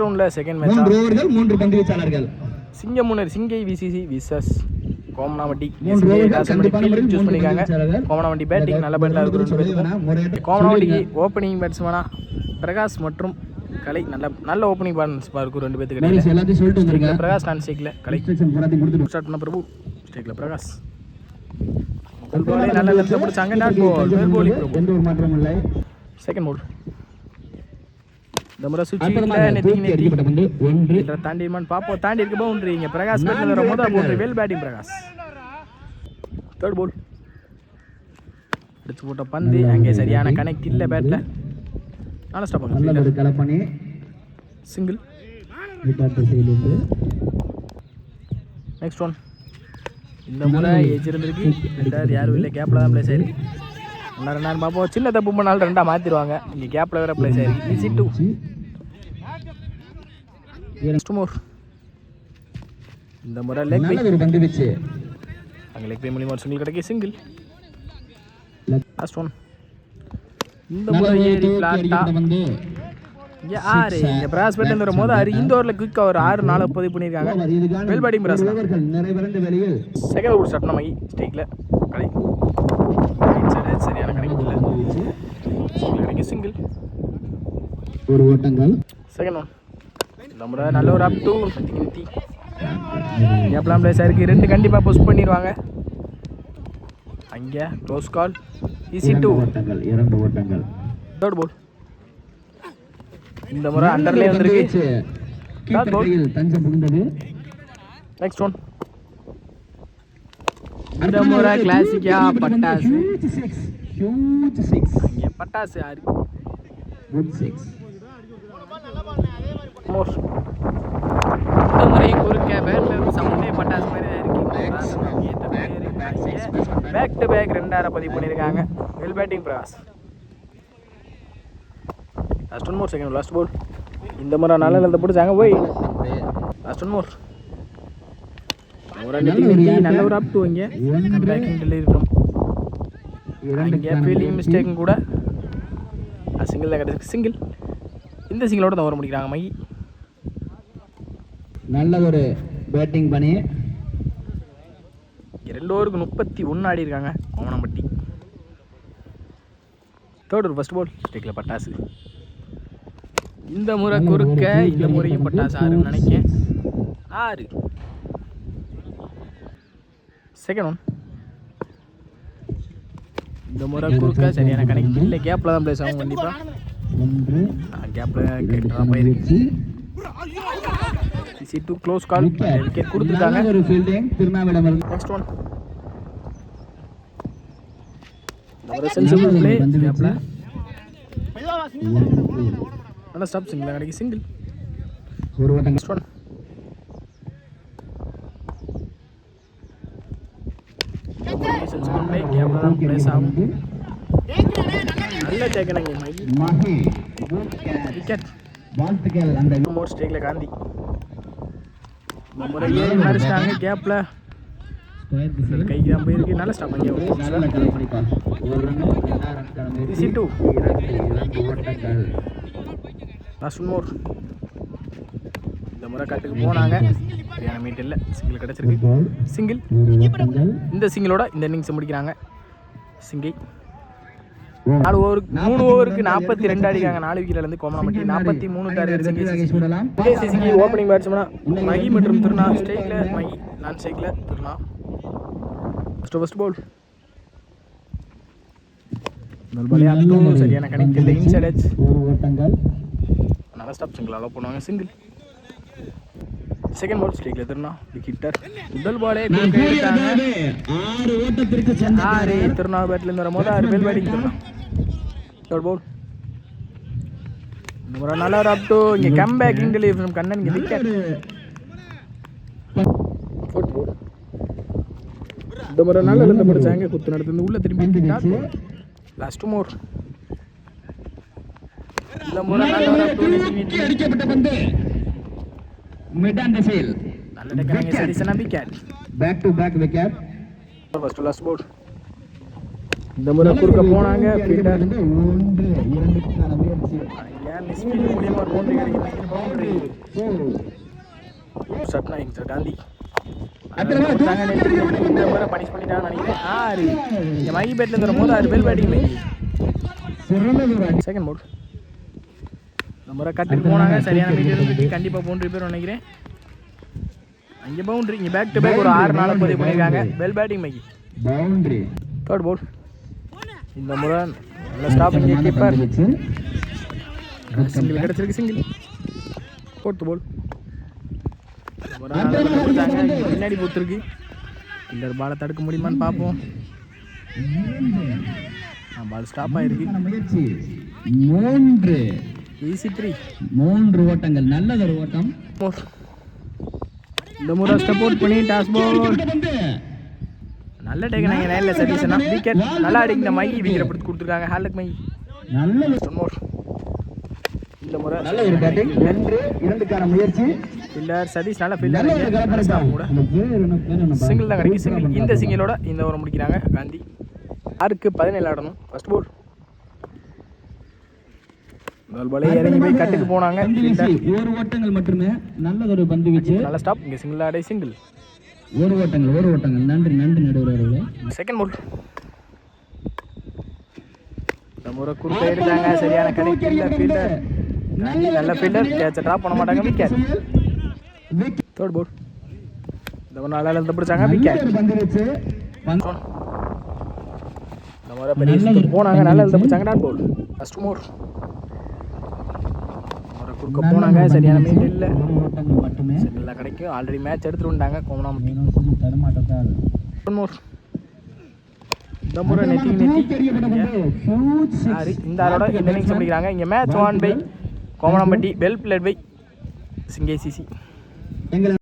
ரவுண்டில் second match 3 ஓவர்கள் 3 பந்து வீச்சாளர்கள். சிங்கமுனர் சிங்கை விசிசி விசஸ் கோமனாவட்டி. 3 ஓவர்கள் கண்டிப்பான முறையில் சூஸ் 3 பண்ணிருக்காங்க. வீச்சாளர்கள். கோமனாவட்டி பேட்டிங் நல்ல பேட்டில் இருக்கு. கோமனாவட்டிக்கு ஓப்பனிங் பேட்ஸ்மேனா பிரகாஷ் மற்றும் கலை நல்ல ஓப்பனிங் பார்ட்னர்ஸ் இருக்கும் 2 பேருக்கு இடையில. எல்லாத்தையும் சொல்லிட்டு வந்திருங்க. பிரகாஷ் நான் ஸ்டேக்ல கலை ஸ்டார்ட் பண்ண பிரபு ஸ்டேக்ல பிரகாஷ் நல்ல லெஃப்ட்ல பிடிச்சாங்க. டாட் பால் மேல் போலிங் பிரபு. எந்த ஒரு மாற்றமும் இல்லை. செகண்ட் போல் இந்த முறை சுவிட்ச் இல்ல நெத்தி பந்து 1 என்ற தாண்டிமான் பாப்போம். தாண்டி இருக்க பவுண்டரி. இங்க பிரகாஷ் பேட்ல வர முதல் boundary well batting Prakash. Third ball அடிச்சு போட்ட பந்து அங்கே சரியான கனெக்ட் இல்ல பேட்ல. நல்ல ஸ்டாப் நல்ல ஒரு கலப்பணி. சிங்கிள் விட்டாட்ட செய்து நெக்ஸ்ட் ஒன். இந்த முறை ஏஜ் இருந்திருக்கு. ரெண்டாவது யாரும் இல்லை. கேப்ல தான் பிளேஸ் ஆயிருக்கு. ரெண்டாயிரம் பார்ப்போம். சின்ன தப்பு பண்ணாலும் 2 மாற்றிடுவாங்க. இங்கே கேப்பில் வேறு பிளேஸ் ஆயிருக்கு. ஈஸி 2 நெக்ஸ்ட் மோர். இந்த முறை லெக் பை ஒரு பந்து வச்சு அங்கே லெக் பை மூலியமாக சிங்கிள் கிடைக்க சிங்கிள். Last one. இந்த முறை ஏறி ஃப்ளாட்டா இங்கே 6. இங்கே பிராஸ் பேட் இந்த போது 6 இந்த ஓவரில் குயிக்காக ஒரு 6-4 பதிவு பண்ணியிருக்காங்க. வெல் பேட்டிங் பிராஸ் நிறைவடைந்த வேளையில் செகண்ட் ஓவர் ஸ்டார்ட் நம்ம ஸ்டேக்கில் கடை சரியான கணக்கில் கிடைக்க சிங்கிள் ஒரு ஓட்டங்கள். Second one. இந்த முறை நல்ல ஒரு அப் டூ நிறுத்தி கேப்லாம் பிளேஸ் ஆயிருக்கு. 2 கண்டிப்பாக புஷ் பண்ணிடுவாங்க. அங்கே க்ளோஸ் கால் ஈஸி 2 ஓட்டங்கள். தேர்ட் போல். இந்த முறை அண்டர்லேயே வந்திருக்கு. டாட் பால் தஞ்சம் புகுந்தது. Next one. இந்த முறை கிளாசிக்கா பட்டாசு இங்கே பட்டாசு 6 குட் 6 மோர். இந்த முறை குறுக்க பேட்ல இருந்து சவுண்டே பட்டாசு மாதிரி தான் இருக்கு. பேக் டு பேக் 2 பதிவு பண்ணியிருக்காங்க. Well batting Prakash. Last one more. Second last ball. இந்த முறை நல்ல லெந்த பிடிச்சாங்க போய் லாஸ்ட் ஒன் மோர். ஒரு நல்ல ஒரு அப் டூ. இங்கே பேக்கிங் டெலிவரி இங்கே ஃபீல்டிங் மிஸ்டேக்கும் கூட சிங்கிள் தான் கிடைச்சிருக்கு. சிங்கிள். இந்த சிங்கிளோட தான் ஓவர் முடிக்கிறாங்க மை. நல்ல ஒரு பேட்டிங் பண்ணி 2 ஓவருக்கு 31 ஆடி இருக்காங்க கோமனம்பட்டி. தேர்ட் ஒரு ஃபர்ஸ்ட் பால் ஸ்டேக்கில் பட்டாசு. இந்த முறை குறுக்க இந்த முறையும் பட்டாசு 6 நினைக்கேன் 6. Second one. இந்த முறை குறுக்க சரியான கணக்கு இல்லை. கேப்பில் தான் பிளேஸ் ஆகும் கண்டிப்பாக. கேப்பில் கேட்டால் போயிருக்கு. ஈஸி 2 க்ளோஸ் கால் விக்கெட் கொடுத்துருக்காங்க. Next one. சென்சிபிள் பிளே கேப்பில் நல்ல ஸ்டாப் சிங்கிள் கிடைக்கு சிங்கிள். ஒரு ஓட்டம். Next one. சென்சிபிள் பிளே கேப்பில் தான் பிளேஸ் ஆகும். நல்ல டேக்கனங்க மை விக்கெட். வாழ்த்துக்கள். அந்த மோர் ஸ்டேக்கில் காந்தி முறை ஏறி மறிச்சிட்டாங்க. கேப்பில் கைக்கு தான் போயிருக்கு. நல்ல ஸ்டாப் அங்கே ஈஸி 2 லாஸ்ட் ஒன் மோர். இந்த முறை கட்டுக்கு போனாங்க. சரியான மீட் இல்லை. சிங்கிள் கிடச்சிருக்கு. சிங்கிள். இந்த சிங்கிளோட இந்த இன்னிங்ஸை முடிக்கிறாங்க. சிங்கை 4 ஓவருக்கு 3 ஓவருக்கு 42 அடிக்காங்க. 4 விக்கெட்லேருந்து கோமனம்பட்டி 43 டார்கெட். சிங்கை ஓப்பனிங் பேட்ஸ்மேனா மகி மற்றும் திருநா. ஸ்டேக்கில் மகி நான் ஸ்டேக்கில் திருநா. First ball. சரியான கனெக்ட் இல்லை. இன்சைட் எட்ஜ் நல்ல ஸ்டாப் சிங்கிள் அலோவ் பண்ணுவாங்க. சிங்கிள். செகண்ட் பால் ஸ்ட்ரைக்கில் திருநா விக்கெட்டர். முதல் பாலே எடுத்தாங்க 6. திருநா பேட்லேருந்து வரும்போது 6 பேல் பேட்டிங் திருநா. தேர்ட் பால். இந்த முறை நல்லா ஒரு அப் டூ. இங்கே கம் பேக்கிங் டெலிவரி கண்ணன். இங்கே விக்கெட். ஃபோர்த் பால். இந்த முறை நல்லா இருந்து படிச்சாங்க. குத்து நடந்து உள்ள திரும்பி லாஸ்ட் மோர். இந்த முறை நல்ல ஒரு அப் டூ. அடிக்கப்பட்ட பந்து மிட் ஆன் தி ஃபீல்ட். நல்ல டேக்கனிங் சரிசனா wicket. Back to back wicket. First last ball. இந்த முறை குறுக்க போனாங்க. ஃபீல்டர் 1-2க்கான முயற்சி. ஸ்பீடு மூலியமாக ஒரு பவுண்டரி கிடைக்கும் பவுண்டரி சட்னா சார் காந்தி இந்த முறை பனிஷ் பண்ணிட்டான்னு நினைக்கிறேன் 6 இங்கே மைகி பேட்டில் தரும் போது 6 பெல் பேட்டிங் மைகி செகண்ட் போர்டு இந்த முறை கட்டுக்கு போனாங்க சரியான மீட்டர் இருந்துச்சு கண்டிப்பாக பவுண்டரி பேர் நினைக்கிறேன் அங்கே பவுண்டரி இங்கே பேக் டு பேக் ஒரு 6 நாள் பதிவு பண்ணியிருக்காங்க பெல் பேட்டிங் மைகி பவுண்டரி தேர்ட் போல் இந்த முறை நல்ல ஸ்டாப் இங்கே கீப்பர் சிங்கிள் கிடச்சிருக்கு சிங்கிள் ஃபோர்த் போல் பின்னாடி கொடுத்துருக்கு இந்த பாலை தடுக்க முடியுமான்னு பார்ப்போம் பால் ஸ்டாப் ஆயிருக்கு முயற்சி 3 ஈஸி 3 ஓட்டங்கள் நல்லதொரு ஓட்டம் இந்த முறை சப்போர்ட் பண்ணி டாஸ் பால் நல்ல டேக் நாங்கள் நேரில் சர்வீஸ்னா விக்கெட் நல்லா அடிக்கிற மைகி விக்கெட் எடுத்து கொடுத்துருக்காங்க ஹாலக் மைகி நல்ல மோர் இந்த முறை நல்ல ஒரு பேட்டிங் 2 முயற்சி ஃபீல்டர் சதீஷ் நல்ல ஃபீல்டர் கூட சிங்கிள் தான் கிடைக்கும் சிங்கிள் இந்த சிங்கிளோட இந்த ஓவர் முடிக்கிறாங்க காந்தி 6க்கு 17 ஆடணும் ஃபர்ஸ்ட் போல் முதல் பாலே இறங்கி போய் கட்டுக்கு போனாங்க ஒரு ஓட்டங்கள் மட்டுமே நல்லதொரு பந்து வீச்சு நல்ல ஸ்டாப் இங்கே சிங்கிள் ஆடை சிங்கிள் ஒரு ஓட்டங்கள் நன்றி நடுவர்களே செகண்ட் போல் இந்த முறை குறுக்க எடுத்தாங்க சரியான கனெக்ட் இல்லை ஃபீல்டர் நல்ல ஃபீல்டர் கேட்சை ட்ராப் பண்ண மாட்டாங்க விக்கெட் தேர்ட் போல் இந்த ஒரு நாளால் இருந்து பிடிச்சாங்க விக்கெட் இந்த முறை பெரிய போனாங்க நல்லா இருந்து பிடிச்சாங்க டாட் போல் ஃபர்ஸ்ட் மோர் குறுக்க போனாங்க சரியான மீட் இல்லை சிங்கிளாக கிடைக்கும் ஆல்ரெடி மேட்ச் எடுத்துருந்தாங்க கோமனாமட்டி மோர் இந்த முறை நெத்தி சாரி இந்த ஆளோட இந்த இன்னிங்ஸ் முடிக்கிறாங்க இங்கே match 1 by Komanampatti well played by Singai CC